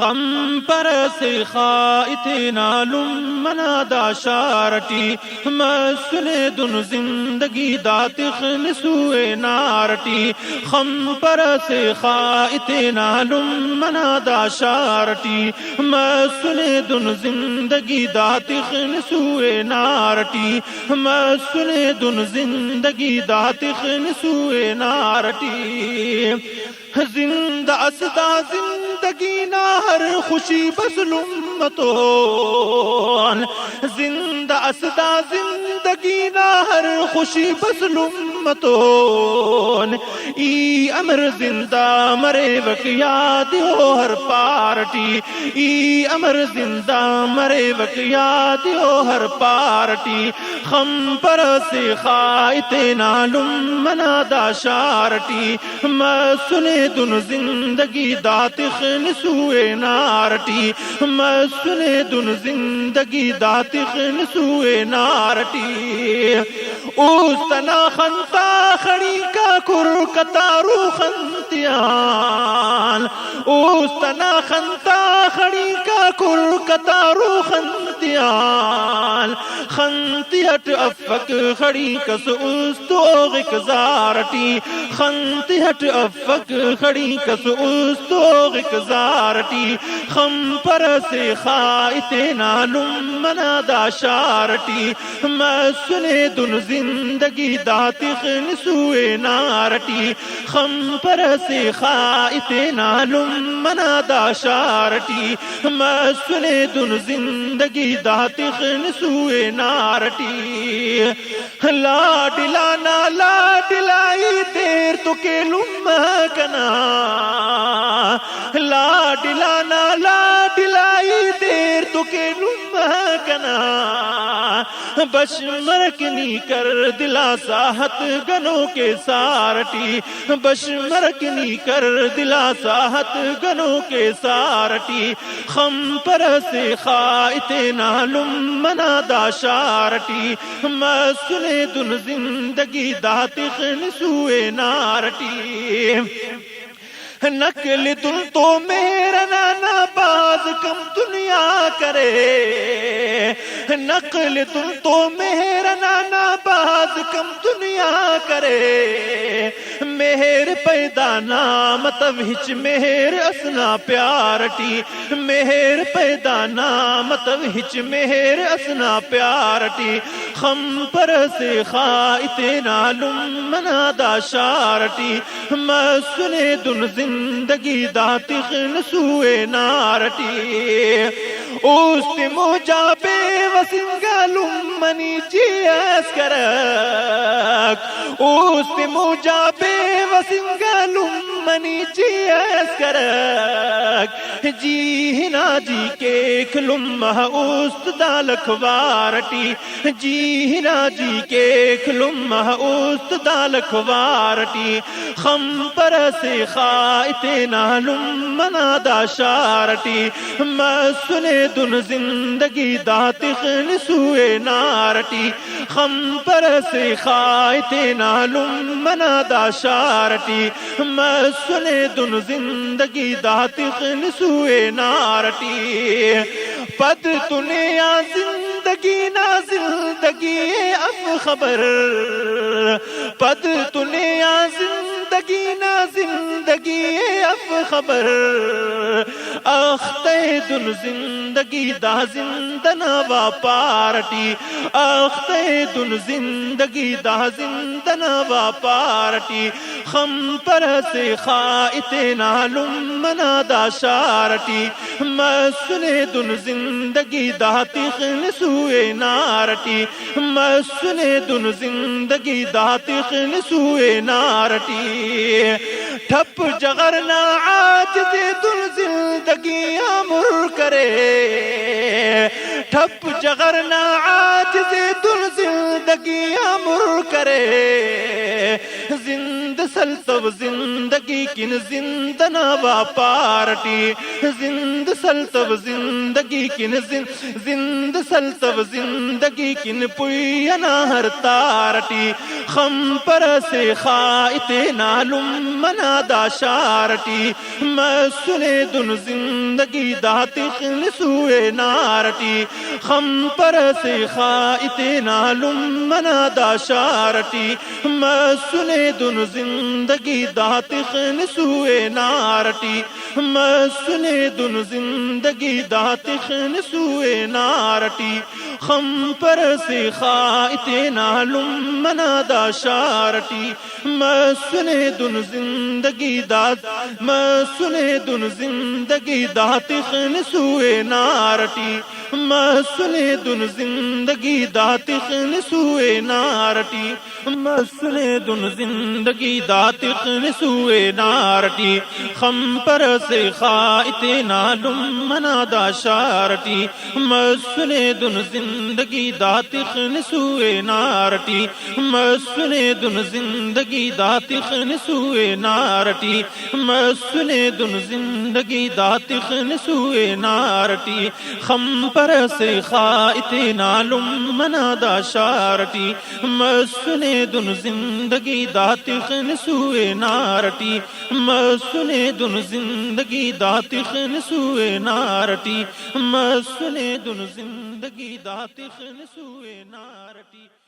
خم پر سے خائط نالم منادا شارٹی مسن دن زندگی داتخ نسوئے نارٹی خم پر سے خائط نالم منادا شارٹی مسن دن زندگی داتخ نسوئے نارٹی مسن دن زندگی داتخ نسوئے نارٹی زندہ اسدا زندگی نہ ہر خوشی بس لمتون زندہ اسدا زندگی نہ ہر خوشی بس لمتون ای امر زندہ مرے وق یاد ہو ہر پارٹی ای امر زندہ مرے وق یاد ہو ہر پارٹی خم پر سے خائط نالم منادا شارٹی مسنے دن زندگی داتخ نسوئے نارٹی مسنے دن زندگی داتخ نسوئے نارٹی اوستنا خنتا خڑی کا کر کتارو خنتیان اوستنا خنتا خڑی کا کر کتارو خنتیان خنتیت افق خڑی کس استوغ کزارٹی خنتیت افق خڑی کس استوغ کزارٹی خم پر سے خائط نالم منادا شارٹی مسنے دن زندگی داتخ نسوئے نارٹی خم پر سے خائط نالم منادا شارٹی مسنے دن زندگی داتخ نسوئے نارٹی لاڈلانا لاڈلائی دیر تو کیلم کنا لاڈلانا لاڈلائی دیر تو کیلم کنا بشمرکنی کر دلا ساحت گنوں کے سارٹی بشمرکنی کر دلا ساحت گنوں کے سارٹی خم پر سے خائط نالم منادا شارٹی مسنے دن زندگی داتخ نسوئے نارٹی نقل دل تو میرا نانا باز کم دنیا کرے نقل دل تو میرا نانا باز کم دنیا کرے مہر پیدا نام تب ہچ مہر اسنا پیارٹی مہر پیدا نام تب ہچ مہر اسنا پیارٹی خم پر سے خائط نالم منادا شارٹی مسنے دن زندگی داتخ نسوئے نارٹی اوست موجابے وسنگلم منی جیس کرک اوست موجابے وسنگلم منی جیس کرک جی ہنا جی کے کھلم اوست دالک وارٹی جی ہنا جی کے کھلم اوست دالک وارٹی خم پر سے خائط نالم منادا شارٹی مسنے دن زندگی داتخ نسوئے نارٹی خم پر سے خائط نالم منادا شارٹی مسنے دن زندگی داتخ نسوئے نارٹی پد دنیا زندگی نا زندگی اف خبر پد دنیا زندگی نا زندگی اف خبر اختے دن زندگی دا زندنا وا پارٹی اختے دن زندگی دا زندنا وا پارٹی خم پر سے خائط نالم منادا شارٹی مسنے دن زندگی داتخ نسوئے نارٹی مسنے دن زندگی داتخ نسوئے نارٹی ٹھپ جغرنا عاجز دل زندگی امر کرے ٹھپ جغرنا عاجز دل زندگی امر کرے زند سلطب زندگی کن زندنا با پارٹی زند سلطب زندگی کن زند سلطب زندگی کن پوینا ہر تارٹی خم پر سے خائط نالم منا دا شارٹی مسنے دن زندگی داتخ نسوے نارٹی خم پر سے خائط نالم منا دا شارٹی مسنے دن زندگی داتخ نسوے نارٹی مسنے دن زندگی داتخ نسوے نارٹی خم پر سے خائط نالم منا دا شارٹی مسنے دن زندگی دات مسنے دن زندگی داتخ نسوے نارٹی مسنے دن زندگی داتخ نسوے نارٹی مسنے دن زندگی داتخ نسوے نارٹی خم پر سے خائط نالم منا دا شارٹی مسنے دن زندگی داتخ نسوے نارٹی مسنے دن زندگی داتخ نسوے نارٹی مسنے دن زندگی داتخ نسوے نارٹی خم پر سے خائط نالم منا دا شارٹی مسنے دن زندگی داتخ نسوے نارٹی مسنے دن زندگی داتخ نسوے نارٹی مسنے دن زندگی داتخ نسوے نارٹی